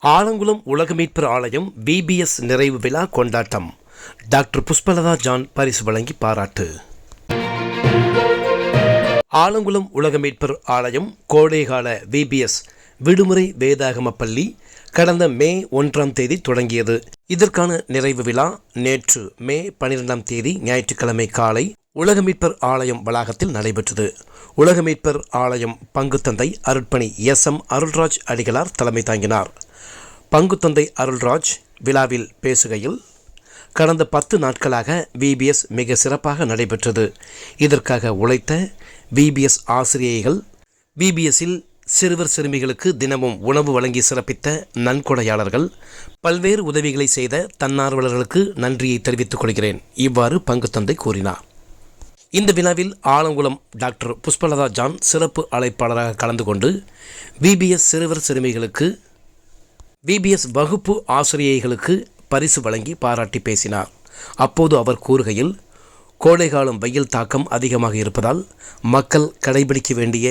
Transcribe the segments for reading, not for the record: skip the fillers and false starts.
ஆலங்குளம் உலக மீட்பர் ஆலயம் VBS நிறைவு விழா கொண்டாட்டம். டாக்டர் புஷ்பலதா ஜான் பரிசு வழங்கி பாராட்டு. ஆலங்குளம் உலக மீட்பர் ஆலயம் கோடைகால VBS விடுமுறை வேதாகம பள்ளி கடந்த மே 1ஆம் தேதி தொடங்கியது. இதற்கான நிறைவு விழா நேற்று மே 12ஆம் தேதி ஞாயிற்றுக்கிழமை காலை உலக மீட்பர் ஆலயம் வளாகத்தில் நடைபெற்றது. உலக மீட்பர் ஆலயம் பங்குத்தந்தை அருட்பணி SM அருள்ராஜ் அடிகளார் தலைமை தாங்கினார். பங்குத்தந்தை அருள்ராஜ் விழாவில் பேசுகையில், கடந்த 10 நாட்களாக VBS மிக சிறப்பாக நடைபெற்றது. இதற்காக உழைத்த VBS ஆசிரியைகள், VBSயில் சிறுவர் சிறுமிகளுக்கு தினமும் உணவு வழங்கி சிறப்பித்த நன்கொடையாளர்கள், பல்வேறு உதவிகளை செய்த தன்னார்வலர்களுக்கு நன்றியை தெரிவித்துக் கொள்கிறேன். இவ்வாறு பங்குத்தந்தை கூறினார். இந்த விழாவில் ஆலங்குளம் டாக்டர் புஷ்பலதா ஜான் சிறப்பு அழைப்பாளராக கலந்து கொண்டு VBS சிறுவர் சிறுமிகளுக்கு, VBS வகுப்பு ஆசிரியைகளுக்கு பரிசு வழங்கி பாராட்டி பேசினார். அப்போது அவர் கூறுகையில், கோடைகாலம் வெயில் தாக்கம் அதிகமாக இருப்பதால் மக்கள் கடைபிடிக்க வேண்டிய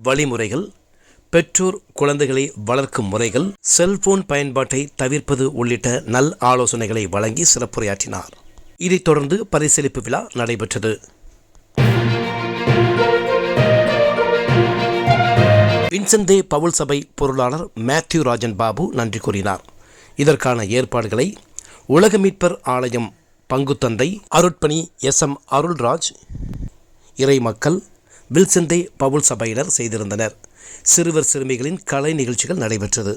வழிமுறைகள், பெற்றோர் குழந்தைகளை வளர்க்கும் முறைகள், செல்போன் பயன்பாட்டை தவிர்ப்பது உள்ளிட்ட நல் ஆலோசனைகளை வழங்கி சிறப்புரையாற்றினார். இதைத் தொடர்ந்து பரிசளிப்பு விழா நடைபெற்றது. வின்சென்ட் பவுல் சபை பொருளாளர் மேத்யூ ராஜன் பாபு நன்றி கூறினார். இதற்கான ஏற்பாடுகளை உலக மீட்பர் ஆலயம் பங்குத்தந்தை அருட்பணி SM அருள்ராஜ், இறை மக்கள், வின்சென்ட் பவுல் சபையினர் செய்திருந்தனர். சிறுவர் சிறுமிகளின் கலை நிகழ்ச்சிகள் நடைபெற்றது.